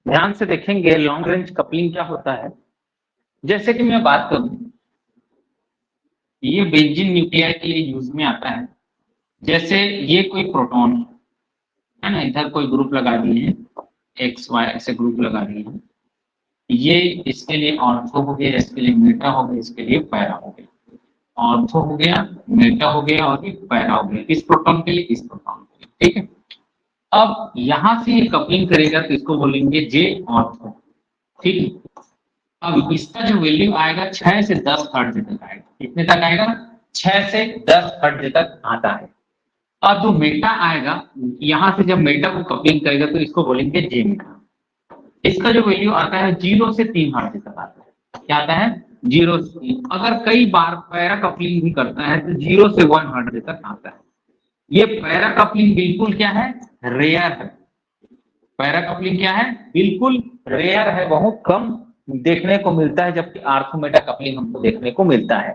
ध्यान से देखेंगे लॉन्ग रेंज कपलिंग क्या होता है। जैसे कि मैं बात करूं, ये बेंजीन न्यूक्लियाई के लिए यूज में आता है। जैसे ये कोई प्रोटॉन है ना, इधर कोई ग्रुप लगा दिए हैं, एक्स वाई ऐसे ग्रुप लगा दिए हैं। ये इसके लिए ऑर्थो हो गया, इसके लिए मेटा हो गया, इसके लिए पैरा हो गया। ऑर्थो हो गया, मेटा हो गया और ये पैरा हो गया, इस प्रोटॉन के लिए इस प्रोटॉन के लिए। ठीक है, अब यहां से ये कपलिंग करेगा तो इसको बोलेंगे जे ऑर्थो। ठीक है, अब इसका जो वैल्यू आएगा 6 से 10 हर्ट्ज तक आएगा। कितने तक आएगा? 6 से 10 हर्ट्ज तक आता है। अब जो मेटा आएगा, यहां से जब मेटा को कपलिंग करेगा तो इसको बोलेंगे जे मेटा। इसका जो वैल्यू आता है 0 से 3 हर्ट्ज तक आता है। क्या आता है? 0 से 3। अगर कई बार पैरा कपलिंग भी करता है तो 0 से 1 हर्ट्ज तक आता है। ये पैरा कपलिंग बिल्कुल क्या है? रेयर है। पैरा कपलिंग क्या है? बिल्कुल रेयर है, बहुत कम देखने को मिलता है, जबकि आर्थो मेटा कपलिंग हमको देखने को मिलता है।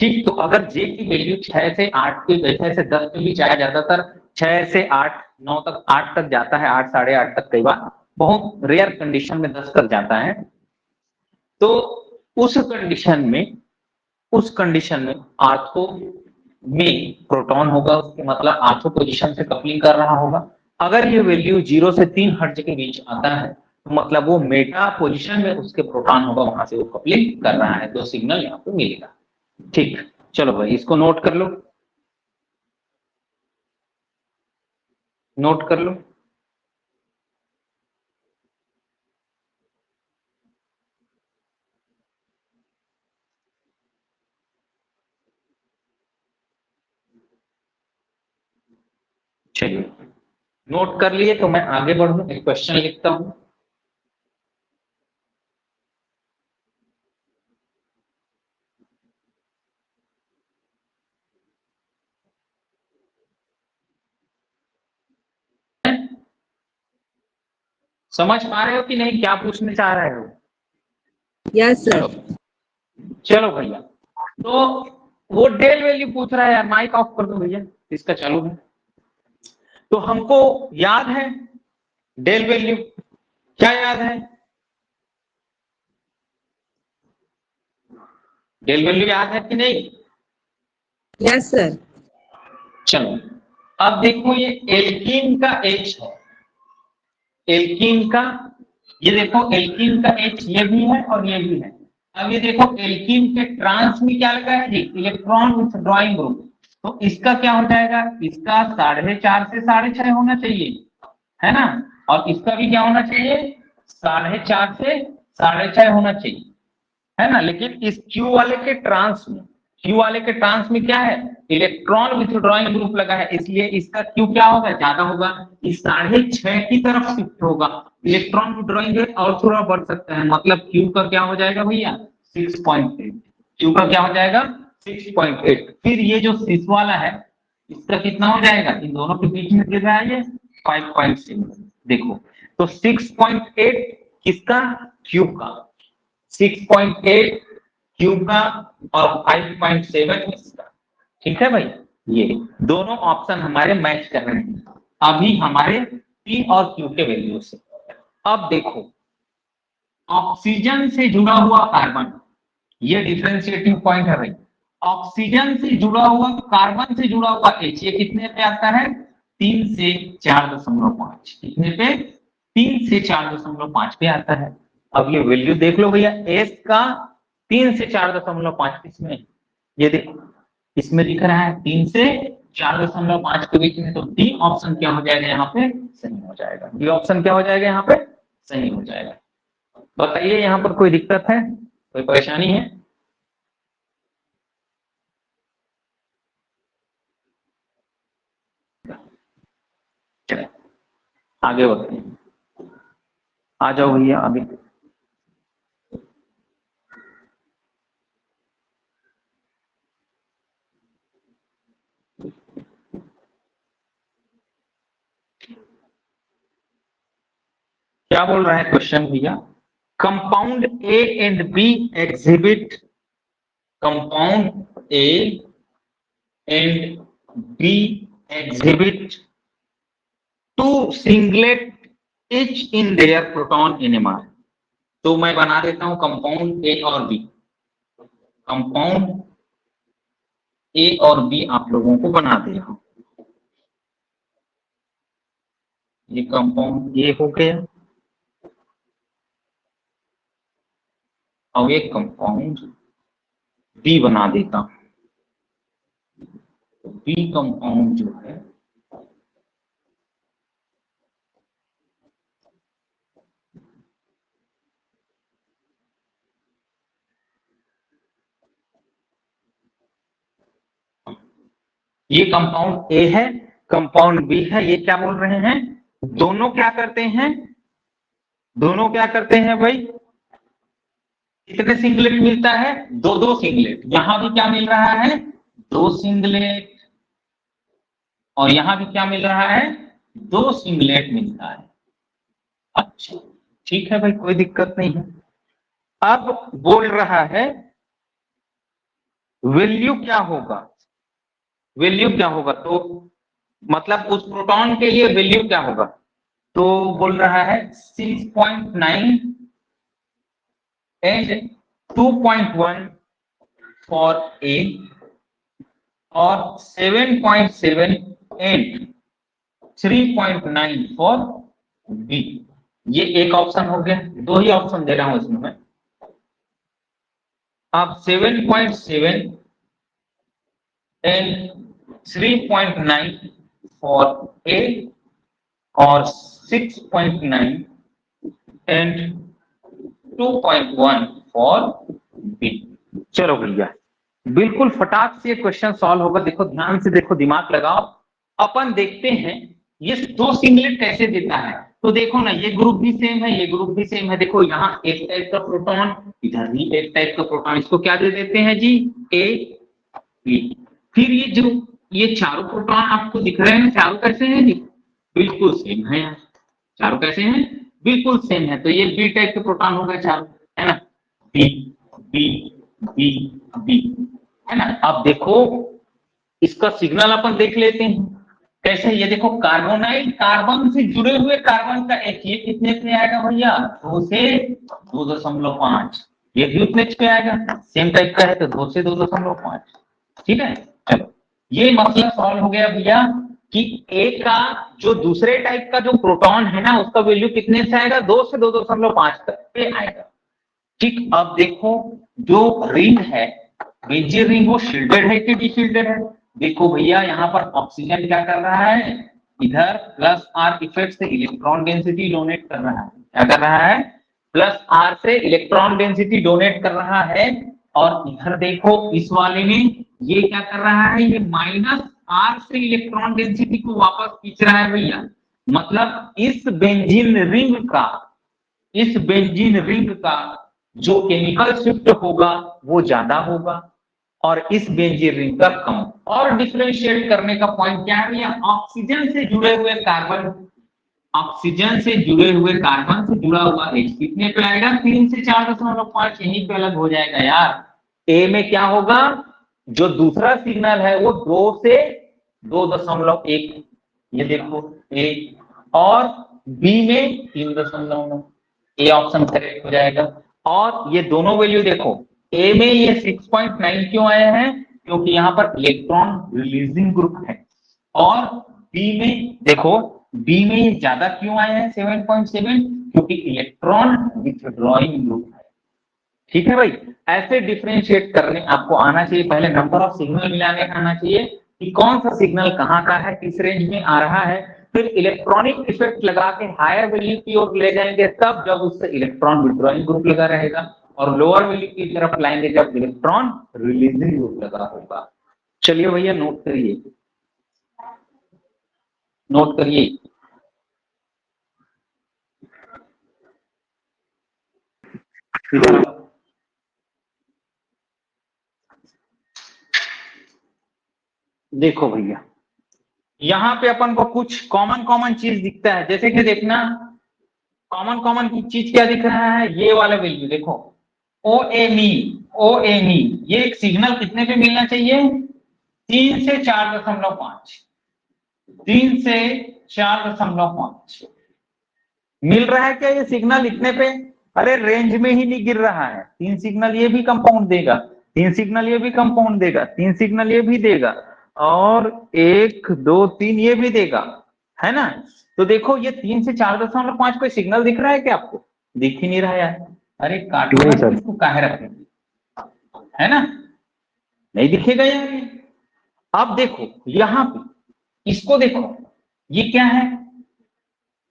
ठीक, तो अगर जे की वैल्यू 6 से 8 के 6 से 10 के बीच आया, ज्यादातर 6 से 8 9 तक 8 तक जाता है, 8 साढ़े 8 तक, कई बार बहुत रेयर कंडीशन में 10 तक जाता है। तो उस कंडीशन में आर्थो में प्रोटॉन होगा, उसके मतलब आर्थो पोजीशन से कपलिंग कर रहा होगा। अगर ये वैल्यू 0 से 3 हर्ट्ज के बीच आता है तो मतलब वो मेटा पोजीशन में उसके प्रोटॉन होगा, वहां से वो कपलिंग कर रहा है, तो सिग्नल यहाँ पे मिलेगा। ठीक, चलो भाई इसको नोट कर लो, नोट कर लो। चलिए, नोट कर लिए तो मैं आगे बढ़ूं, एक क्वेश्चन लिखता हूं। समझ पा रहे हो कि नहीं, क्या पूछने चाह रहे हो? Yes sir. चलो चलो भैया, तो वो डेल वैल्यू पूछ रहा है यार, माइक ऑफ कर दो भैया, इसका चालू है। तो हमको याद है डेल वैल्यू, क्या याद है? डेल वैल्यू याद है कि नहीं? Yes sir. चलो, अब देखो ये एल्कीन का एच है, एल्कीन का, ये देखो एल्कीन का एच ये भी है और ये भी है। अब ये देखो एल्कीन के ट्रांस में क्या लगा है जी? Electron withdrawing group. तो इसका क्या हो जाएगा? इसका 4.5 से 6.5 होना चाहिए, है ना? और इसका भी क्या होना चाहिए? 4.5 से 6.5 होना चाहिए, है ना? लेकिन इस Q वाले के ट्रांस में, Q वाले के ट्रांस में क्या है? इलेक्ट्रॉन विथड्रॉइंग ग्रुप लगा है, इसलिए इसका Q क्या होगा? ज्यादा होगा, इस 6.5 की तरफ शिफ्ट होगा। इलेक्ट्रॉन विथड्रॉइंग रेट और थोड़ा बढ़ सकता है, मतलब Q का क्या हो जाएगा भैया? 6.8। Q का क्या हो जाएगा? 6.8। फिर ये जो सिस वाला है, इसका कितना हो जाएगा? इन दोनों के बीच में दे रहा है ये 5.7। देखो, तो 6.8 किसका? Q का। 6.8 क्यूब का और 5.7 इसका। ठीक है भाई, ये दोनों ऑप्शन हमारे मैच कर रहे हैं अभी हमारे पी और क्यू के वैल्यू से। अब देखो, ऑक्सीजन से जुड़ा हुआ कार्बन, ये डिफरेंशिएटिंग पॉइंट है भाई। ऑक्सीजन से जुड़ा हुआ, कार्बन से जुड़ा हुआ एच, ये कितने पे आता है? 3 से 4.5। कितने पे? 3 से 4.5 पे आता है। अब ये वैल्यू देख लो भैया, एस का 3 से 4.5 किसमें? ये देखो, इसमें दिख रहा है 3 से 4.5 के बीच में, तो डी ऑप्शन क्या हो जाएगा यहाँ पे? सही हो जाएगा। डी ऑप्शन क्या हो जाएगा यहाँ पे? सही हो जाएगा। बताइए यहाँ पर कोई दिक्कत है, कोई परेशानी है? चले आगे बढ़ते हैं, आ जाओ भैया आगे। क्या बोल रहा है क्वेश्चन भैया? Compound A and B exhibit, compound A and B exhibit two singlet H in their proton NMR। तो मैं बना देता हूं कंपाउंड A और B, कंपाउंड A और B आप लोगों को बना दे रहा हूं। ये कंपाउंड A हो गया और एक कंपाउंड B बना देता हूं। B कंपाउंड जो है ये कंपाउंड A है, कंपाउंड B है। ये क्या बोल रहे हैं, दोनों क्या करते हैं, दोनों क्या करते हैं भाई, कितने सिंगलेट मिलता है, दो दो सिंगलेट। यहां भी क्या मिल रहा है, दो सिंगलेट, और यहां भी क्या मिल रहा है, दो सिंगलेट मिलता है। अच्छा ठीक है भाई, कोई दिक्कत नहीं है। अब बोल रहा है वैल्यू क्या होगा, वैल्यू क्या होगा, तो मतलब उस प्रोटॉन के लिए वैल्यू क्या होगा, तो बोल रहा है 6.9 एंड 2.1 फॉर ए और 7.7 एंड 3.9 फॉर बी। ये एक ऑप्शन हो गया, दो ही ऑप्शन दे रहा हूं इसमें मैं। अब 7.7 एंड 3.9 फॉर ए और 6.9 एंड 2.1 फॉर बी। चलो भैया बिल्कुल फटाक से क्वेश्चन सॉल्व होगा। देखो ध्यान से देखो, दिमाग लगाओ। अपन देखते हैं ये दो सिंगलेट कैसे देता है। तो देखो ना, ये ग्रुप भी सेम है, ये ग्रुप भी सेम है। देखो यहाँ एक टाइप का प्रोटॉन, इधर भी एक टाइप का प्रोटॉन, इसको क्या दे देते हैं जी, ए बी। फिर ये जो ये चारों प्रोटॉन आपको दिख रहे हैं, चारों कैसे हैं जी, बिल्कुल सेम है यार, चारों कैसे हैं, बिल्कुल सेम है। तो ये बी टाइप के प्रोटॉन हो गए चारों, है ना, बी बी बी बी, है ना। अब देखो इसका सिग्नल अपन देख लेते हैं कैसे। ये देखो कार्बोनाइल कार्बन से जुड़े हुए कार्बन का एच, ये कितने पे आएगा भैया, 2 से 2.5। ये भी उतने पे आएगा, सेम टाइप का है तो 2 से 2.5। ठीक है, चलो ये मसला सॉल्व हो गया भैया कि ए का जो दूसरे टाइप का जो प्रोटॉन है ना, उसका वैल्यू कितने से आएगा, 2 से 2.5 तक पे आएगा। ठीक, अब देखो जो रिंग है, बेंजीन रिंग, वो शील्डेड है कि डिशील्डेड है। देखो भैया यहाँ पर ऑक्सीजन क्या कर रहा है, इधर प्लस आर इफेक्ट से इलेक्ट्रॉन डेंसिटी डोनेट कर रहा है। क्या कर रहा है, प्लस आर से इलेक्ट्रॉन डेंसिटी डोनेट कर रहा है। और इधर देखो इस वाले में ये क्या कर रहा है, ये माइनस आर से इलेक्ट्रॉन डेंसिटी को वापस खींच रहा है भैया। मतलब इस बेंजीन रिंग का, इस बेंजीन रिंग का जो केमिकल शिफ्ट होगा वो ज्यादा होगा और इस बेंजीन रिंग का कम। और डिफरेंशिएट करने का पॉइंट क्या है भैया, ऑक्सीजन से जुड़े हुए कार्बन, ऑक्सीजन से जुड़े हुए कार्बन से जुड़ा हुआ H कितने पे आएगा, 3 से 4.5, यहीं पे अलग हो जाएगा यार। ए में क्या होगा, जो दूसरा सिग्नल है वो 2 से 2.1, ये देखो ए, और बी में 3.9, ए ऑप्शन करेक्ट हो जाएगा। और ये दोनों वैल्यू देखो, ए में ये 6.9 क्यों आया है, क्योंकि यहाँ पर इलेक्ट्रॉन रिलीजिंग ग्रुप है। और बी में देखो, बी में ये ज्यादा क्यों आया है 7.7, क्योंकि इलेक्ट्रॉन विथड्रॉइंग ग्रुप है। ठीक है भाई, ऐसे डिफरेंशिएट करने आपको आना चाहिए। पहले नंबर ऑफ सिग्नल मिलाने का आना चाहिए कि कौन सा सिग्नल कहाँ का है, किस रेंज में आ रहा है। फिर इलेक्ट्रॉनिक इफेक्ट लगा के हायर वैल्यू की ओर ले जाएंगे तब, जब उससे इलेक्ट्रॉन विथड्रॉइंग ग्रुप लगा रहेगा, और लोअर वैल्यू की तरफ लाएंगे जब इलेक्ट्रॉन रिलीजिंग ग्रुप लगा होगा। चलिए भैया नोट करिए, नोट करिए। देखो भैया यहाँ पे अपन को कुछ कॉमन कॉमन चीज दिखता है। जैसे कि देखना, कॉमन कॉमन की चीज क्या दिख रहा है, ये वाला वैल्यू देखो, ओ एम ई, ये एक सिग्नल कितने पे मिलना चाहिए, 3 से 4.5, 3 से 4.5। मिल रहा है क्या ये सिग्नल इतने पे? अरे रेंज में ही नहीं गिर रहा है। 3 सिग्नल ये भी कंपाउंड देगा, 3 सिग्नल ये भी कंपाउंड देगा, 3 सिग्नल ये भी देगा, और 1 2 3 ये भी देगा, है ना? तो देखो ये 3 से 4.5 कोई सिग्नल दिख रहा है क्या आपको? दिख ही नहीं रहा है। अरे काटो नहीं सर। इसको काहे रखेंगे, है ना? नहीं दिखेगा यार ये। अब देखो यहां पे इसको देखो, ये क्या है?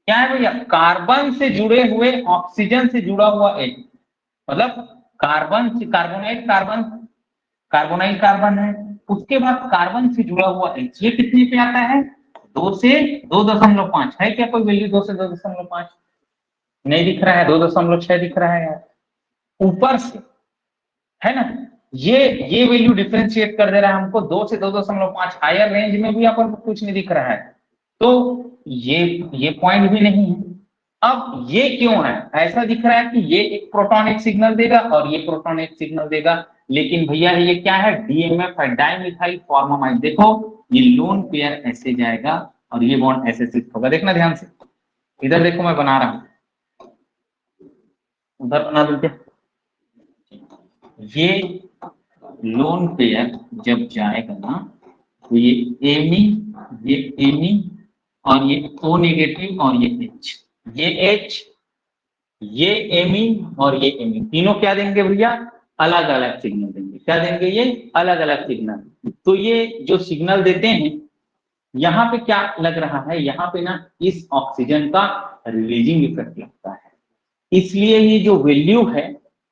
क्या है भैया? कार्बन से जुड़े हुए ऑक्सीजन से जुड़ा हुआ H, मतलब कार्बन से कार्बोनाइल कार्बन, कार्बोनाइल कार्बन है, उसके बाद कार्बन से जुड़ा हुआ H, ये कितने पे आता है? 2 से 2.5 है क्या कोई वैल्यू? 2 से 2.5 नहीं दिख रहा है, 2.6 दिख रहा है यार ऊपर से, है ना? ये वैल्यू डिफरेंशिएट कर दे रहा है हमको 2 से 2.5, हायर रेंज में भी अपन को कुछ नहीं दिख रहा है, तो ये पॉइंट भी नहीं है। अब ये क्यों है? ऐसा दिख रहा है कि ये एक प्रोटॉन एक सिग्नल देगा और ये प्रोटॉन एक सिग्नल देगा, लेकिन भैया ये क्या है? डीएमएफ है, डाइमिथाइल फॉर्मामाइड। देखो ये लोन पेयर ऐसे जाएगा और ये बॉन्ड ऐसे शिफ्ट होगा, देखना ध्यान से। इधर देखो मैं बना रहा हूं, उधर बना दो क्या? ये लोन पेयर जब जाएगा ना, तो ये एमी और ये O नेगेटिव और ये H, ये H, ये एमी और ये एमी, तीनों क्या देंगे भैया? अलग अलग सिग्नल देंगे। क्या देंगे? ये अलग अलग सिग्नल। तो ये जो सिग्नल देते हैं, यहाँ पे क्या लग रहा है? यहाँ पे ना इस ऑक्सीजन का रिलीजिंग इफेक्ट लगता है, इसलिए ये जो वैल्यू है,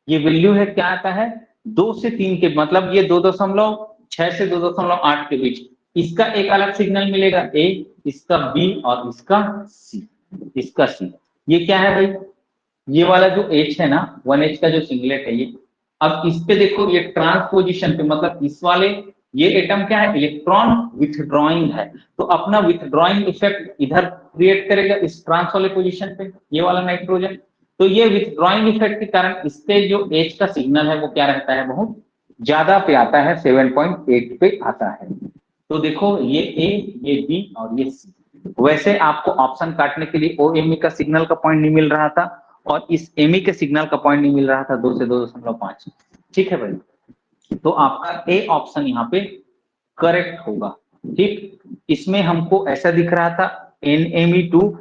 ये वैल्यू है क्या आता है? 2 से 3 के, मतलब ये 2.6 से 2.8 के बीच, इसका एक अलग सिग्नल मिलेगा ए, इसका बी और इसका सी, इसका सी। ये क्या है भाई? ये वाला जो H है ना, 1H का जो सिंगलेट है ये, अब इस पे देखो ये ट्रांस पोजिशन पे, मतलब इस वाले ये एटम क्या है? इलेक्ट्रॉन विथड्रॉइंग है, तो अपना विथड्रॉइंग इफेक्ट इधर क्रिएट करेगा इस ट्रांस वाले पोजीशन पे, ये वाला नाइट्रोजन। तो ये विथड्रॉइंग इफेक्ट के कारण इससे जो H का सिग्नल है वो क्या रहता है? बहुत ज्यादा पे आता है, 7.8 पे आता है। तो देखो ये A, ये B और ये C। वैसे आपको ऑप्शन काटने के लिए OMe का सिग्नल का पॉइंट नहीं मिल रहा था और इस एमी के सिग्नल का पॉइंट नहीं मिल रहा था, 2 से 2.5। ठीक है भाई, तो आपका ए ऑप्शन यहाँ पे करेक्ट होगा। ठीक, इसमें हमको ऐसा दिख रहा था NMe2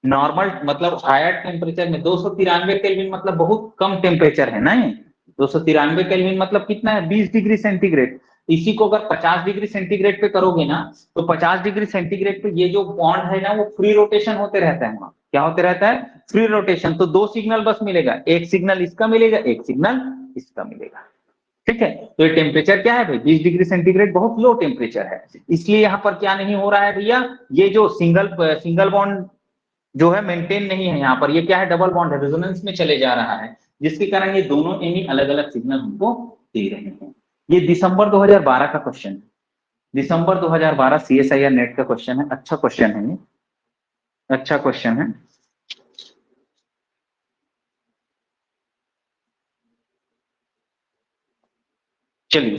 नॉर्मल, मतलब हायर टेम्परेचर में 293 केल्विन, मतलब बहुत कम टेम्परेचर है ना ये। 293 केल्विन मतलब कितना है? 20 डिग्री सेंटीग्रेड। इसी को अगर 50 डिग्री सेंटीग्रेड पे करोगे ना, तो 50 डिग्री सेंटीग्रेड पे ये जो बॉन्ड है ना, वो फ्री रोटेशन होते रहता है। वहां क्या होते रहता है? Free rotation. तो 2 सिग्नल बस मिलेगा, एक सिग्नल इसका मिलेगा, एक सिग्नल इसका मिलेगा। ठीक है, तो ये टेम्परेचर क्या है भाई? 20 डिग्री सेंटीग्रेड बहुत लो टेम्परेचर है, इसलिए यहाँ पर क्या नहीं हो रहा है भैया? ये जो सिंगल बॉन्ड जो है मेंटेन नहीं है यहाँ पर, ये क्या है? डबल बॉन्ड है, रेजोनेंस में चले जा रहा है, जिसके कारण ये दोनों एमी अलग अलग सिग्नल हमको दे रहे हैं। ये दिसंबर 2012 का क्वेश्चन है, दिसंबर 2012 CSIR नेट का क्वेश्चन है। अच्छा क्वेश्चन है ये, अच्छा क्वेश्चन है। चलिए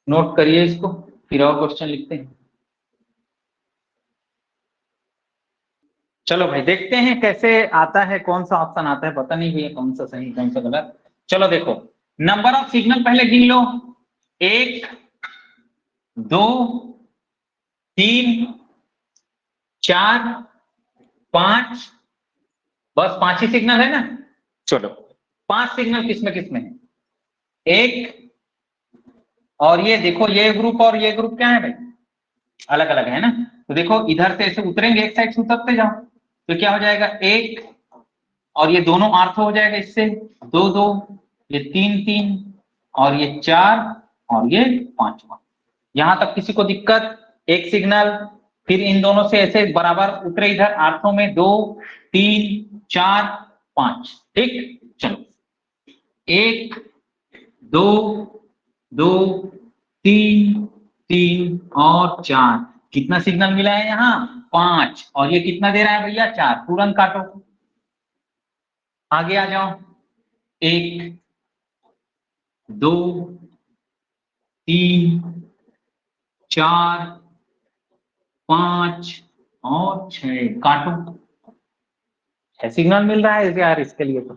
नोट करिए इसको, फिर और क्वेश्चन लिखते हैं। चलो भाई देखते हैं कैसे आता है, कौन सा ऑप्शन आता है, पता नहीं भैया कौन सा सही कौन सा गलत। चलो देखो, नंबर ऑफ सिग्नल पहले गिन लो, 1 2 3 4 5, बस 5 ही सिग्नल है ना। चलो 5 सिग्नल किसमें किसमें है? एक, और ये देखो ये ग्रुप और ये ग्रुप क्या है भाई? अलग अलग है ना। तो देखो इधर से ऐसे उतरेंगे, एक साइड से उतरते जाओ, तो क्या हो जाएगा? 1, और ये दोनों आर्थ हो जाएगा इससे, 2 2, ये 3 3, और ये 4, और ये 5। यहां तक किसी को दिक्कत? एक सिग्नल, फिर इन दोनों से ऐसे बराबर उतरे इधर आर्थों में, 2 3 4 5। ठीक, चलो 1 2 2 3 3 और 4, कितना सिग्नल मिला है यहाँ? 5, और ये कितना दे रहा है भैया? 4। तुरंत काटो, आगे आ जाओ। 1 2 3 4 5 और 6 काटो, 6 सिग्नल मिल रहा है यार इसके लिए तो।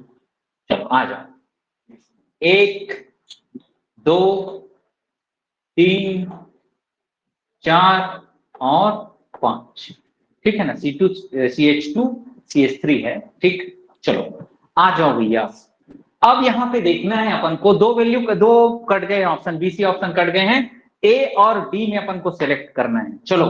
चलो आ जाओ, 1 2 3 4 और 5, ठीक है ना। C2 CH2 CH3 है, ठीक। चलो आ जाओ भैया, अब यहाँ पे देखना है अपन को, दो वैल्यू, दो कट गए ऑप्शन, BC ऑप्शन कट गए हैं, A और D में अपन को सिलेक्ट करना है। चलो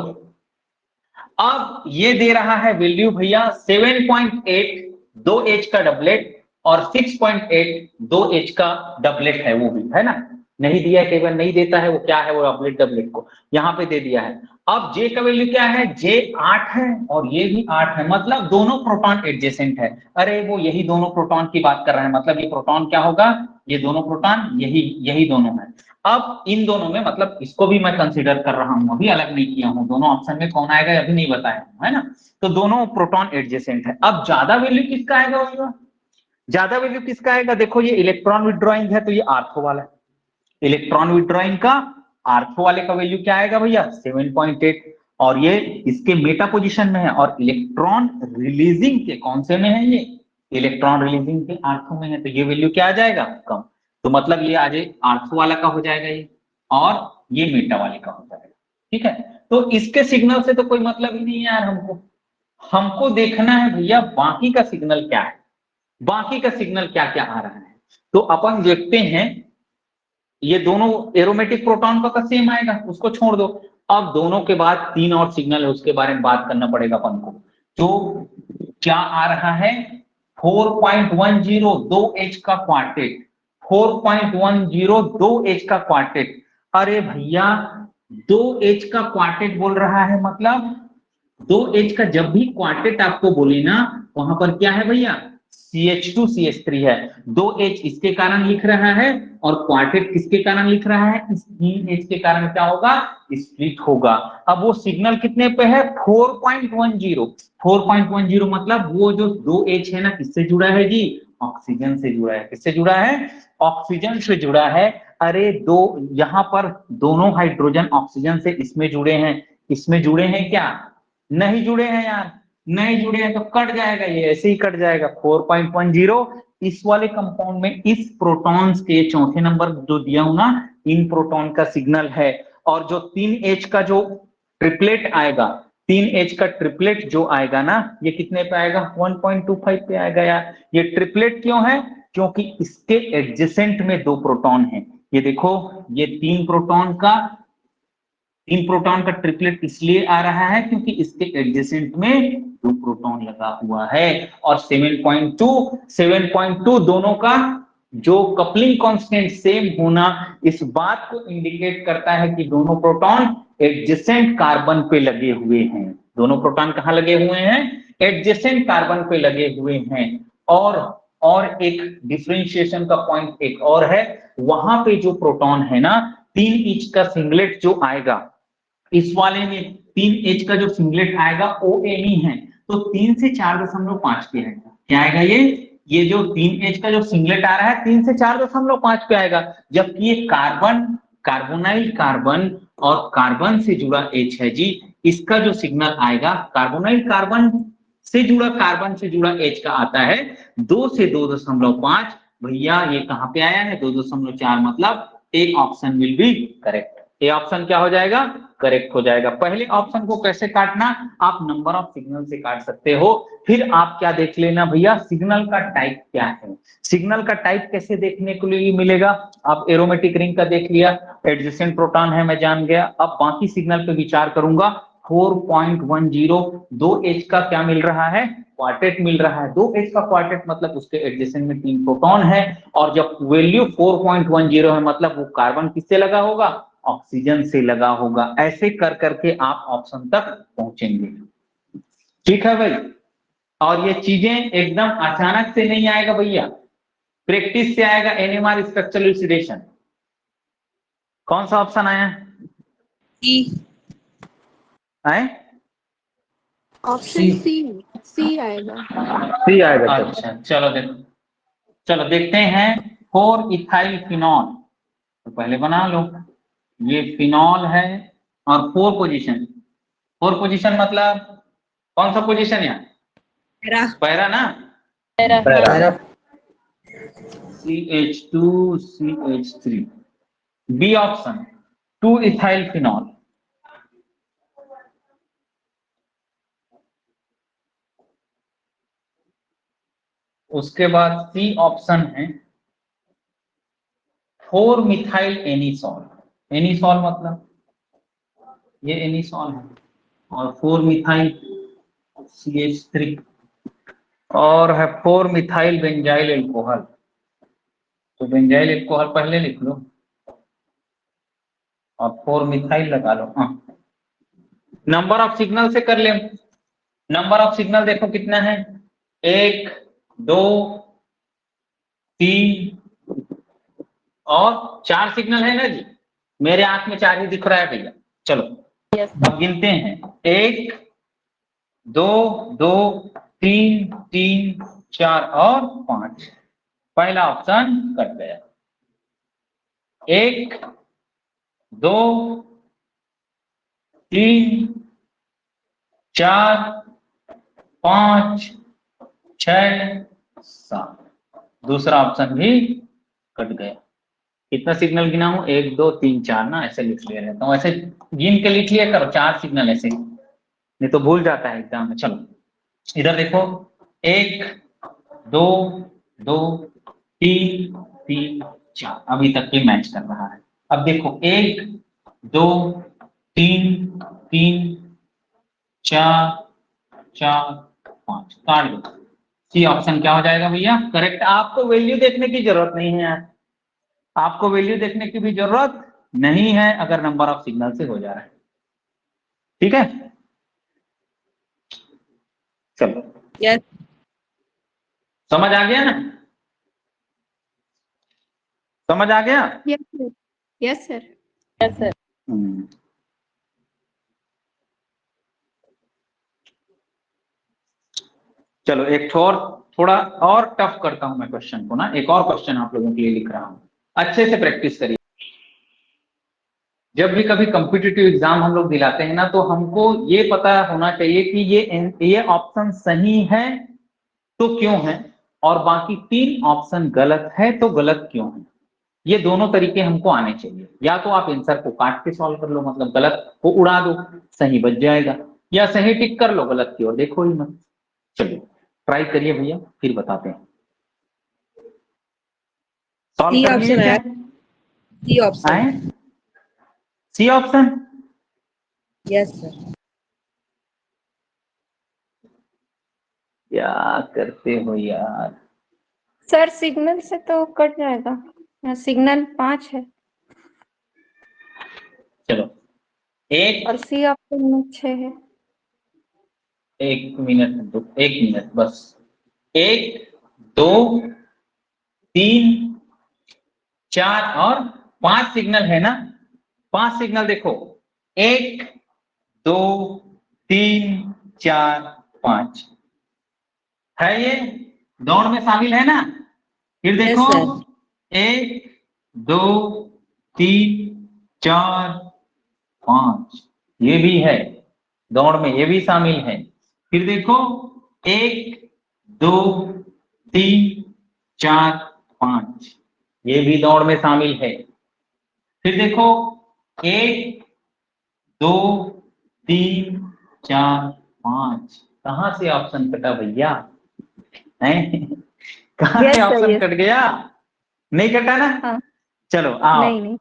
अब ये दे रहा है वैल्यू भैया 7.8 2H का डबलेट और 6.8 2H का डबलेट है, वो भी है ना, नहीं दिया है, कई बार नहीं देता है, वो क्या है वो डबलेट, डबलेट को यहाँ पे दे दिया है। अब J का वैल्यू क्या है, J 8 है और ये भी 8 है, मतलब दोनों प्रोटॉन एडजेसेंट है। अरे वो यही दोनों प्रोटॉन की बात कर रहे हैं, मतलब ये प्रोटॉन क्या होगा, ये दोनों प्रोटॉन यही दोनों है। अब इन दोनों में, मतलब इसको भी मैं कंसीडर कर रहा हूं, अभी अलग नहीं किया हूं, दोनों ऑप्शन में कौन आएगा अभी नहीं बताया हूं, है ना। तो दोनों प्रोटॉन एडजेसेंट है। अब ज्यादा वैल्यू किसका आएगा भैया, ज्यादा वैल्यू किसका आएगा, देखो ये इलेक्ट्रॉन विड्रॉइंग है तो ये आर्थो वाला है, इलेक्ट्रॉन विड्रॉइंग का आर्थो वाले का वैल्यू क्या आएगा भैया 7.8, और ये इसके मेटा पोजीशन में है, और इलेक्ट्रॉन रिलीजिंग के कौन से में है, ये इलेक्ट्रॉन रिलीजिंग के आर्थो में है, तो ये वैल्यू क्या आ जाएगा कम। तो मतलब ये आज आर्थो वाला का हो जाएगा ये, और ये मेटा वाले का हो जाएगा, ठीक है। तो इसके सिग्नल से तो कोई मतलब ही नहीं है यार, हमको हमको देखना है भैया बाकी का सिग्नल क्या है, बाकी का सिग्नल क्या क्या आ रहा है। तो अपन देखते हैं, ये दोनों एरोमेटिक प्रोटॉन का सेम आएगा, उसको छोड़ दो। अब दोनों के बाद 3 और सिग्नल है, उसके बारे में बात करना पड़ेगा अपन को। तो क्या आ रहा है 4.10 2H का क्वार्टेट, 4.10 2H का क्वार्टेट। अरे भैया 2H का क्वार्टेट बोल रहा है, मतलब 2H का जब भी क्वार्टेट आपको बोले ना, वहां पर क्या है भैया CH2 CH3 है, 2H इसके कारण लिख रहा है, और क्वार्टेट किसके कारण लिख रहा है, इस 3H के कारण क्या होगा, स्प्लिट होगा। अब वो सिग्नल कितने पे है 4.10, 4.10 मतलब वो जो 2H है ना, किससे जुड़ा है जी, ऑक्सीजन से जुड़ा है, किससे जुड़ा है, ऑक्सीजन से जुड़ा है। अरे दो यहाँ पर दोनों हाइड्रोजन ऑक्सीजन से इसमें जुड़े हैं, इसमें जुड़े हैं क्या, नहीं जुड़े हैं यार, नहीं जुड़े हैं तो कट जाएगा, ये ऐसे ही कट जाएगा 4.10। इस वाले कंपाउंड में इस प्रोटॉन्स के चौथे नंबर जो दिया हूं ना, इन प्रोटॉन का सिग्नल है। और जो 3H का जो ट्रिपलेट आएगा, 3H का ट्रिपलेट जो आएगा ना, ये कितने पे आएगा 1.25 पे आएगा यार। ये ट्रिपलेट क्यों है, क्योंकि इसके एडजेसेंट में 2 प्रोटॉन है। ये देखो ये 3 प्रोटॉन का ट्रिपलेट इसलिए आ रहा है क्योंकि इसके एडजेसेंट में 2 प्रोटॉन लगा हुआ है। और 7.2 दोनों का जो कपलिंग कांस्टेंट सेम होना, इस बात को इंडिकेट करता है कि दोनों प्रोटॉन एडजेसेंट कार्बन पे लगे हुए हैं, दोनों प्रोटॉन कहां लगे हुए हैं, एडजेसेंट कार्बन पे लगे हुए हैं। और एक डिफरेंशिएशन का पॉइंट एक और है, वहां पे जो प्रोटॉन है ना, 3H का सिंगलेट जो आएगा, इस वाले में 3H का जो सिंगलेट आएगा OMe है, तो 3 से 4.5 पे आएगा, क्या आएगा ये जो 3H का जो सिंगलेट आ रहा है 3 से 4.5 पे आएगा, जबकि ये कार्बन, कार्बोनाइल कार्बन और कार्बन से जुड़ा H है जी, इसका जो सिग्नल आएगा कार्बोनाइल कार्बन से जुड़ा, कार्बन से जुड़ा H का आता है 2 से 2.5, भैया ये कहां पे आया है 2.4, मतलब A option will be correct, A option क्या हो जाएगा, करेक्ट हो जाएगा। पहले ऑप्शन को कैसे काटना, आप नंबर ऑफ सिग्नल से काट सकते हो। फिर आप क्या देख लेना भैया, सिग्नल का टाइप क्या है, सिग्नल का टाइप कैसे देखने के लिए मिलेगा, आप एरोमेटिक रिंग का देख लिया, एडजेसेंट प्रोटॉन है मैं जान गया, अब बाकी सिग्नल पे विचार करूंगा। 4.10 2H का क्या मिल रहा है, क्वार्टेट मिल रहा है, 2H का क्वार्टेट मतलब उसके एडजेसेंट में 3 प्रोटॉन है, और जब वैल्यू 4.10 है मतलब वो कार्बन किससे लगा होगा, ऑक्सीजन से लगा होगा। ऐसे कर करके आप ऑप्शन तक पहुंचेंगे, ठीक है भाई। और ये चीजें एकदम अचानक से नहीं आएगा भैया, प्रैक्टिस से आएगा। NMR स्ट्रक्चरल इल्यूसिडेशन, कौन सा ऑप्शन आया है, ऑप्शन सी आएगा, सी आएगा। अच्छा चलो देखते हैं। 4 इथाइल फिनॉल, तो पहले बना लो, ये फिनॉल है और 4 पोजीशन मतलब कौन सा पोजीशन यहाँ? पैरा पैरा ना, para CH2 CH3, B option 2 ethyl phenol. उसके बाद सी ऑप्शन है 4 मिथाइल एनिसॉल। एनिसॉल मतलब ये एनिसॉल है, और 4 मिथाइल CH3, और है 4 मिथाइल बेंजाइल एल्कोहल। तो बेंजाइल एल्कोहल पहले लिख लो और 4 मिथाइल लगा लो। हाँ, नंबर ऑफ सिग्नल से कर ले। नंबर ऑफ सिग्नल देखो कितना है, 1 2 3 और 4 सिग्नल है ना जी। मेरे आंख में 4 ही दिख रहा है भैया। चलो अब गिनते हैं, 1 2 2 3 3 4 और 5। पहला ऑप्शन कट गया। 1 2 3 4 5 6 7, दूसरा ऑप्शन भी कट गया। कितना सिग्नल गिना हूं, 1 2 3 4 ना, ऐसे लिख लिया रहता हूँ। ऐसे गिन के लिख लिया करो 4 सिग्नल, ऐसे नहीं तो भूल जाता है एग्जाम में। चलो इधर देखो, 1 2 2 3 3 4, अभी तक के मैच कर रहा है। अब देखो 1 2 3 3 4 4 5, काट दो। सी ऑप्शन क्या हो जाएगा भैया, करेक्ट। आपको वैल्यू देखने की जरूरत नहीं है यार, आपको वैल्यू देखने की भी जरूरत नहीं है अगर नंबर ऑफ सिग्नल से हो जा रहा है। ठीक है, चलो यस समझ आ गया ना, समझ आ गया। Yes sir, yes sir. Hmm. चलो एक और थोड़ा और टफ करता हूं मैं क्वेश्चन को ना। एक और क्वेश्चन आप लोगों के लिए लिख रहा हूं, अच्छे से प्रैक्टिस करिए। जब भी कभी कॉम्पिटिटिव एग्जाम हम लोग दिलाते हैं ना, तो हमको ये पता होना चाहिए कि ये ऑप्शन सही है तो क्यों है, और बाकी 3 ऑप्शन गलत है तो गलत क्यों है। ये दोनों तरीके हमको आने चाहिए। या तो आप आंसर को काट के सॉल्व कर लो, मतलब गलत को उड़ा दो, सही बच जाएगा, या सही टिक कर लो, गलत की ओर देखो ही मत। चलिए ट्राई करिए भैया, फिर बताते हैं। सॉल्व सी कर लिए ऑप्शन क्या? आया, सी ऑप्शन आए सी ऑप्शन। Yes sir. क्या करते हो यार। सर सिग्नल से तो कट जाएगा, सिग्नल 5 है चलो एक और सी ऑप्शन में 6 है। 1 मिनट दो, 1 मिनट बस। 1 2 3 4 और 5 सिग्नल है ना। 5 सिग्नल देखो, 1 2 3 4 5 है, ये दौड़ में शामिल है ना। फिर यस देखो सर। 1 2 3 4 5, ये भी है दौड़ में, ये भी शामिल है। फिर देखो 1 2 3 4 5, ये भी दौड़ में शामिल है। फिर देखो 1 2 3 4 5, कहां से ऑप्शन कटा भैया हैं? कहां Yes, से sir, ऑप्शन yes. कट गया? नहीं कटा ना। हाँ। चलो आओ, नहीं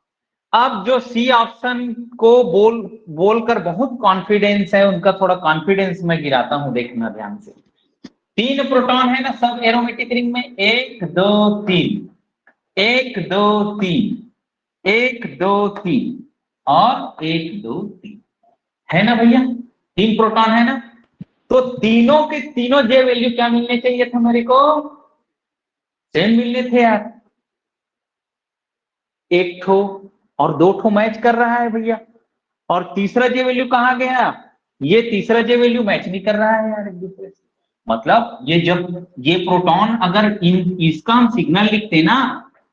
अब जो सी ऑप्शन को बोलकर बहुत कॉन्फिडेंस है, उनका थोड़ा कॉन्फिडेंस मैं गिराता हूं, देखना ध्यान से। 3 प्रोटॉन है ना सब एरोमेटिक रिंग में, 1 2 3 1 2 3 1 2 3 और 1 2 3, है ना भैया। 3 प्रोटॉन है ना, तो तीनों के तीनों जे वैल्यू क्या मिलने चाहिए था मेरे को, सेम मिलने थे यार। एक ठो और 2 ठो मैच कर रहा है भैया, और तीसरा जे वैल्यू कहाँ गया, ये तीसरा जे वैल्यू मैच नहीं कर रहा है यार एक दूसरे से। मतलब ये जब ये प्रोटॉन अगर इसका हम सिग्नल लिखते ना,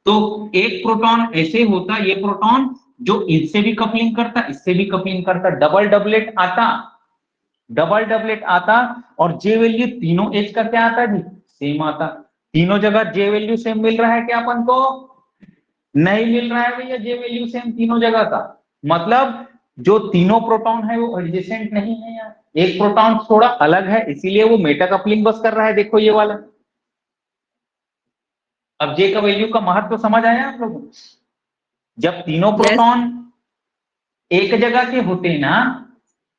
तो एक प्रोटॉन ऐसे होता, ये प्रोटॉन जो इससे भी कपलिंग करता, इससे भी कपलिंग करता, डबल डबलेट आता, डबल डबलेट आता और जे वैल्यू तीनों एच का क्या आता जी, सेम आता। तीनों जगह जे वैल्यू सेम मिल रहा है क्या अपन को? नहीं मिल रहा है भैया जे वैल्यू सेम तीनों जगह का। मतलब जो तीनों प्रोटॉन है वो एडजेसेंट नहीं है यार, एक प्रोटॉन थोड़ा अलग है, इसीलिए वो मेटा कपलिंग बस कर रहा है। देखो ये वाला। अब जे का वैल्यू का महत्व समझ आया आप लोगों को? जब तीनों Yes. प्रोटॉन एक जगह के होते ना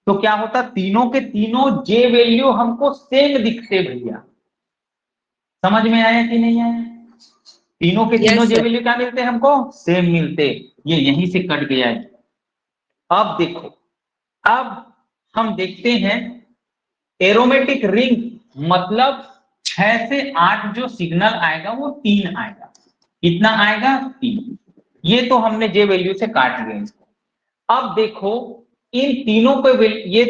तो क्या होता, तीनों के तीनों जे वैल्यू हमको सेम दिखते भैया। समझ में आया कि नहीं आया? तीनों के Yes, तीनों जे sir. वैल्यू क्या मिलते हमको, सेम मिलते। ये यहीं से कट गया है। अब देखो, अब हम देखते हैं एरोमेटिक रिंग, मतलब 6 से 8 जो सिग्नल आएगा वो 3 आएगा। कितना आएगा? 3। ये तो हमने जे वैल्यू से काट दिया इसको। अब देखो इन तीनों पे ये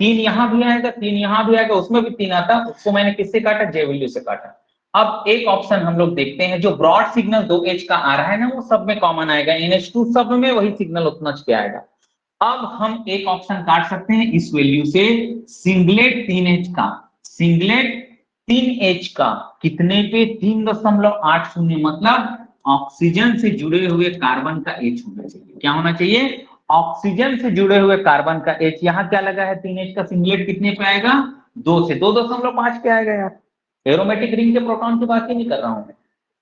3 यहां भी आएगा, 3 यहां भी आएगा, उसमें भी 3 आता, उसको मैंने किससे काटा? जे वैल्यू से काटा। अब एक ऑप्शन हम लोग देखते हैं, जो ब्रॉड सिग्नल 2H का आ रहा है ना वो सब में कॉमन आएगा, NH2 सब में वही सिग्नल उतना के आएगा। अब हम एक ऑप्शन काट सकते हैं इस वैल्यू से, सिंगलेट 3H का, सिंगलेट 3H का कितने पे? 3.80, मतलब ऑक्सीजन से जुड़े हुए कार्बन का H होना चाहिए। क्या होना चाहिए? ऑक्सीजन से जुड़े हुए कार्बन का H। यहाँ क्या लगा है? 3H का सिंगलेट कितने पे आएगा? 2 से 2.5 पे आएगा यार। एरोमेटिक रिंग के प्रोटॉन की बात ही नहीं कर रहा हूं मैं।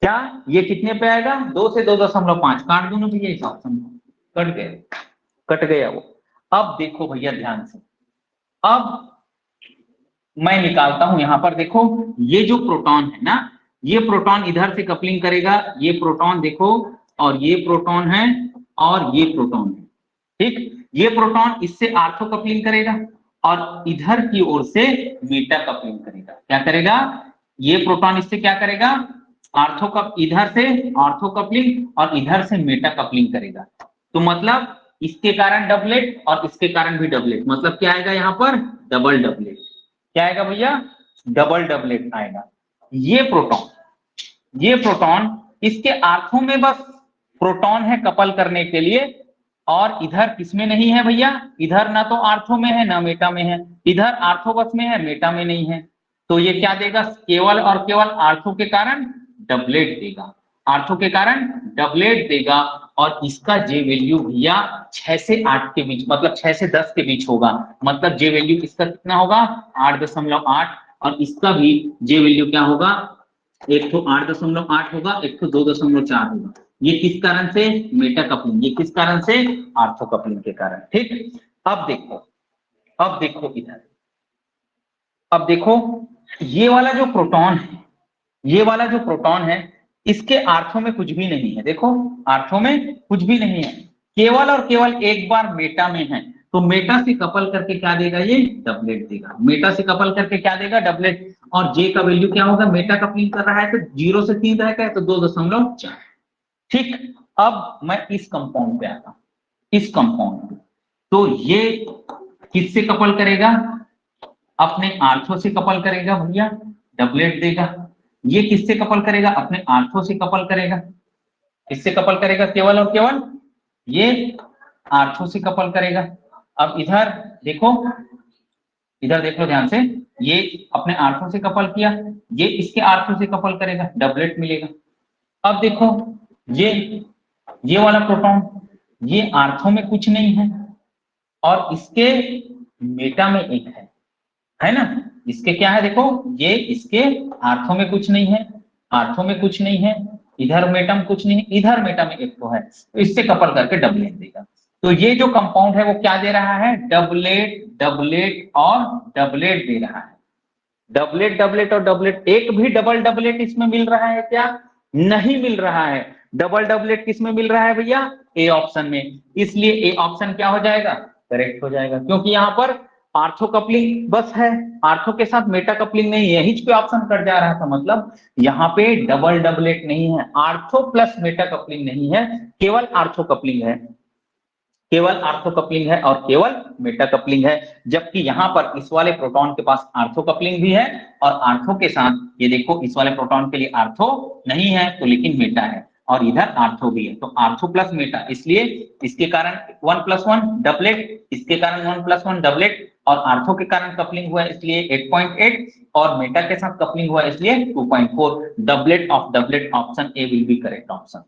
क्या ये कितने पे आएगा? 2 से 2.5। काट दूं ना भैया इस ऑप्शन को, कट गया, कट गया वो। अब देखो भैया ध्यान से, अब मैं निकालता हूं यहां पर। देखो ये जो प्रोटॉन है ना, ये प्रोटॉन इधर से कपलिंग करेगा, ये प्रोटॉन देखो, और ये प्रोटॉन है और ये प्रोटॉन है, ठीक। ये प्रोटॉन इससे आर्थो कपलिंग करेगा और इधर की ओर से मेटा कपलिंग करेगा। क्या करेगा? ये प्रोटॉन इससे क्या करेगा? आर्थो कप, इधर से आर्थो कपलिंग और इधर से मेटा कपलिंग करेगा। तो मतलब इसके कारण डबलेट और इसके कारण भी डबलेट, मतलब क्या आएगा यहाँ पर? Double doublet. क्या आएगा भैया? डबल डबलेट आएगा। ये प्रोटॉन इसके आर्थों में बस प्रोटॉन है कपल करने के लिए, और इधर किसमें नहीं है भैया? इधर ना तो आर्थो में है ना मेटा में है, इधर आर्थो बस में है, मेटा में नहीं है। तो ये क्या देगा? केवल और केवल आर्थो के कारण डबलेट देगा, आर्थो के कारण डबलेट देगा। और इसका जे वैल्यू भैया 6 से 8 के बीच, मतलब 6 से 10 के बीच होगा। मतलब जे वैल्यू इसका कितना होगा? 8.8। और इसका भी जे वैल्यू क्या होगा? एक तो 8.8 होगा, एक तो 2.4 होगा। ये किस कारण से? Meta coupling. ये किस कारण से? आर्थो कपलिंग के कारण, ठीक। अब देखो इधर, अब देखो ये वाला जो प्रोटॉन है, ये वाला जो प्रोटॉन है, इसके आर्थो में कुछ भी नहीं है। देखो आर्थो में कुछ भी नहीं है, केवल और केवल एक बार मेटा में है। तो मेटा से कपल करके क्या देगा? ये डबलेट देगा। मेटा से कपल करके क्या देगा? डबलेट। और जे का वैल्यू क्या होगा? मेटा कपलिंग कर रहा है तो 0 से 3 रहेगा, तो 2.4, ठीक। अब मैं इस कंपाउंड पे आता हूं, इस कंपाउंड पे। तो ये किससे कपल करेगा? अपने आर्थो से कपल करेगा भैया, डबलेट देगा। ये किससे कपल करेगा? अपने आर्थो से कपल करेगा। किससे कपल करेगा? केवल और केवल ये आर्थो से कपल करेगा। अब इधर देखो, इधर देख लो ध्यान से, ये अपने आर्थो से कपल किया, ये इसके आर्थो से कपल करेगा, डबलेट मिलेगा। अब देखो ये वाला प्रोटॉन, ये आर्थो में कुछ नहीं है और इसके मेटा में एक है ना। इसके क्या है? देखो ये इसके आर्थो में कुछ नहीं है, आर्थो में कुछ नहीं है, इधर मेटम कुछ नहीं है, इधर मेटा में एक तो है, तो इससे कपल करके डबलेट देगा। तो ये जो कंपाउंड है वो क्या दे रहा है? डबलेट, डबलेट और डबलेट दे रहा है। डबलेट, डबलेट और डबलेट। एक भी डबल डबलेट इसमें मिल रहा है क्या? नहीं मिल रहा है। डबल डबलेट किस में मिल रहा है भैया? ए ऑप्शन में। इसलिए ए ऑप्शन क्या हो जाएगा? करेक्ट हो जाएगा, क्योंकि यहाँ पर आर्थो कपलिंग बस है, आर्थो के साथ मेटा कपलिंग नहीं है। यही पे ऑप्शन कट जा रहा था, मतलब यहाँ पे डबल डबलेट नहीं है, आर्थो प्लस मेटा कपलिंग नहीं है, केवल आर्थो कपलिंग है, केवल आर्थो कपलिंग है और केवल मेटा कपलिंग है। जबकि यहाँ पर इस वाले प्रोटॉन के पास आर्थो कपलिंग भी है और आर्थो के साथ ये देखो इस वाले प्रोटॉन के लिए आर्थो नहीं है तो लेकिन मेटा है, और इधर आर्थो भी है, तो आर्थो प्लस मेटा, इसलिए इसके कारण 1+1 डबलेट, इसके कारण 1+1 डबलेट, और आर्थो के कारण कपलिंग हुआ है इसलिए 8.8 और मेटा के साथ कपलिंग हुआ है इसलिए 2.4। Doublet of doublet option A will be correct option.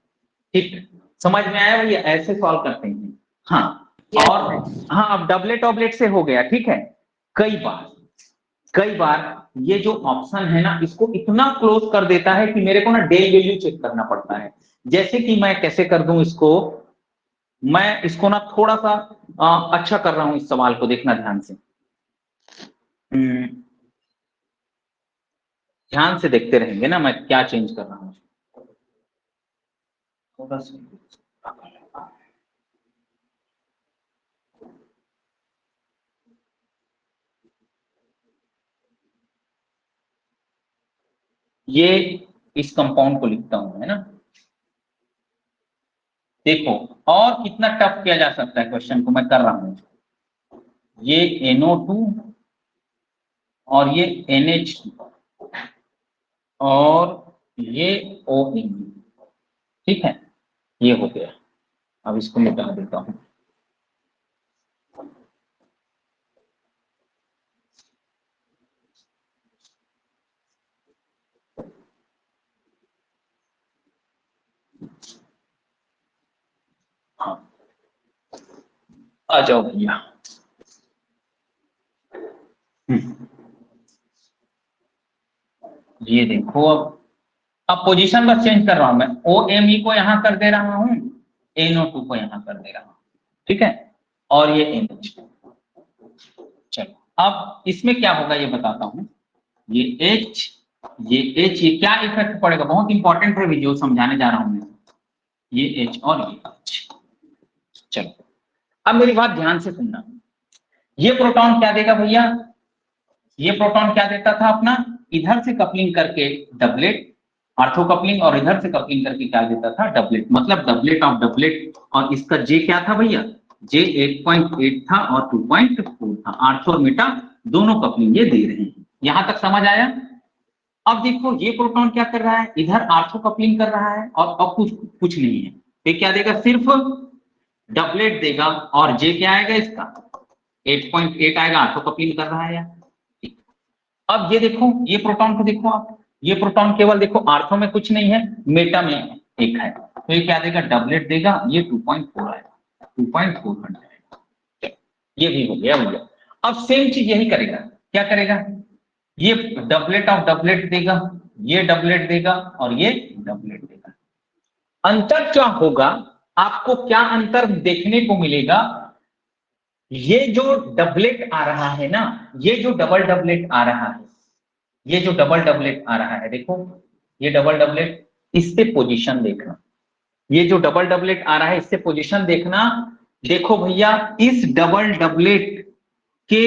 ठीक है, समझ में आया भैया? ऐसे सॉल्व करते हैं। हाँ और हाँ, अब डबलेट ऑबलेट से हो गया। ठीक है, कई बार ये जो ऑप्शन है ना इसको इतना क्लोज कर देता है कि मेरे को ना डेल वैल्यू चेक करना पड़ता है। जैसे कि मैं कैसे कर दूं इसको, मैं इसको ना थोड़ा सा अच्छा कर रहा हूं। इस सवाल को देखना ध्यान से, ध्यान से देखते रहेंगे ना मैं क्या चेंज कर रहा हूं। थोड़ा सा ये इस कंपाउंड को लिखता हूं, है ना। देखो और कितना टफ किया जा सकता है क्वेश्चन को, मैं कर रहा हूं। ये NO2 और ये NH2 और ये OH, ठीक है, ये हो गया। अब इसको मिटा देता हूं। हाँ आ जाओ भैया। ये देखो अब पोजीशन बस चेंज कर रहा हूं मैं। OMe को यहां कर दे रहा हूं, NO2 को यहां कर दे रहा हूं, ठीक है, और ये NH2। चलो अब इसमें क्या होगा ये बताता हूं। ये H, ये H, ये क्या इफेक्ट पड़ेगा, बहुत इंपॉर्टेंट है वीडियो, समझाने जा रहा हूं मैं। ये H और ये H। चलो अब मेरी बात ध्यान से सुनना। ये प्रोटॉन क्या देगा भैया, ये प्रोटॉन क्या देता था अपना, इधर से कपलिंग करके डबलेट आर्थो कपलिंग, और इधर से कपलिंग करके क्या देता था, डबलेट, मतलब डबलेट ऑफ डबलेट। और इसका जे क्या था भैया, जे 8.8 था और 2.4 था। आर्थो और मेटा दोनों कपलिंग ये दे रहे हैं। यहां तक समझ आया? अब देखो ये प्रोटॉन क्या कर रहा है, इधर आर्थो कपलिंग कर रहा है और अब कुछ नहीं है। ये क्या देगा, सिर्फ डबलेट देगा। और जे क्या आएगा इसका, 8.8 आएगा, आर्थो कपलिंग कर रहा है यार। अब ये देखो, ये प्रोटॉन को देखो आप, ये प्रोटॉन केवल देखो आर्थो में कुछ नहीं है, मेटा में एक है, तो ये क्या देगा, डबलेट देगा, ये 2.4 आएगा, 2.4 बन जाएगा। ये भी हो गया भैया। अब सेम चीज यही करेगा, क्या करेगा, ये डबलेट ऑफ डबलेट देगा, ये डबलेट देगा और ये डबलेट देगा। अंतर क्या होगा, आपको क्या अंतर देखने को मिलेगा, ये जो डबलेट आ रहा है ना, ये जो डबल डबलेट आ रहा है, ये जो डबल डबलेट आ रहा है, देखो ये डबल डबलेट, इससे पोजीशन देखना। ये जो डबल डबलेट आ रहा है इससे पोजीशन देखना। देखो भैया इस डबल डबलेट के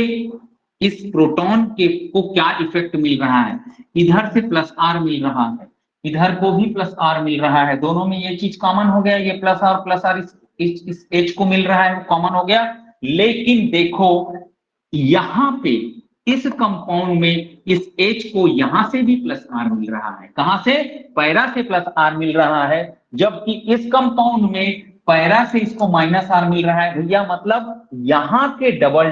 इस प्रोटॉन के को क्या इफेक्ट मिल रहा है, इधर से प्लस आर मिल रहा है, इधर को भी प्लस आर मिल रहा है, दोनों में ये चीज कॉमन हो गया, ये प्लस आर इस एच को मिल रहा है, कॉमन हो गया। लेकिन देखो यहां पे इस कंपाउंड में इस H को यहां से भी प्लस आर मिल रहा है, कहां से, पैरा से प्लस आर मिल रहा है, जबकि इस कंपाउंड में पैरा से इसको माइनस आर मिल रहा है भैया। मतलब यहां के डबल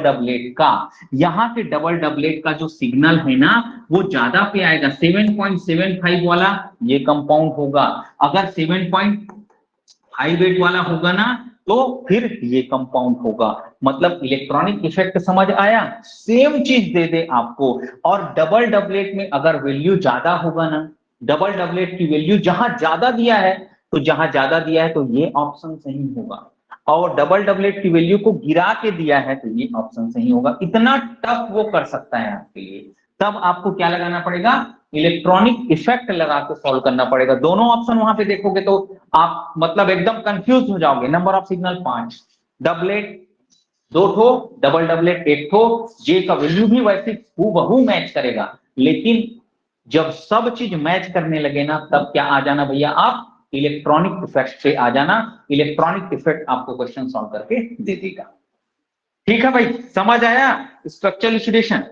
डबलेट का जो सिग्नल है ना वो ज्यादा पे आएगा। 7.75 वाला ये कंपाउंड होगा, अगर 7.58 वाला होगा ना तो फिर ये कंपाउंड होगा। मतलब इलेक्ट्रॉनिक इफेक्ट समझ आया, सेम चीज दे दे आपको। और डबल डबलेट में अगर वैल्यू ज्यादा होगा ना, डबल डबलेट की वैल्यू जहां ज्यादा दिया है, तो जहां ज्यादा दिया है तो ये ऑप्शन सही होगा, और डबल डबलेट की वैल्यू को गिरा के दिया है तो ये ऑप्शन सही होगा। इतना टफ वो कर सकता है आपके लिए। तब आपको क्या लगाना पड़ेगा, इलेक्ट्रॉनिक इफेक्ट लगा के सॉल्व करना पड़ेगा। दोनों ऑप्शन वहां पे देखोगे तो आप मतलब एकदम कंफ्यूज हो जाओगे। नंबर ऑफ सिग्नल 5, डबलेट 2 ठो, डबल डबलेट 1 ठो, जे का वैल्यू भी वैसे हूबहू मैच करेगा। लेकिन जब सब चीज मैच करने लगे ना तब क्या आ जाना भैया, आप इलेक्ट्रॉनिक इफेक्ट पे आ जाना। इलेक्ट्रॉनिक इफेक्ट आपको क्वेश्चन सॉल्व करके दे देगा। ठीक है भाई, समझ आया स्ट्रक्चरल इल्यूस्ट्रेशन?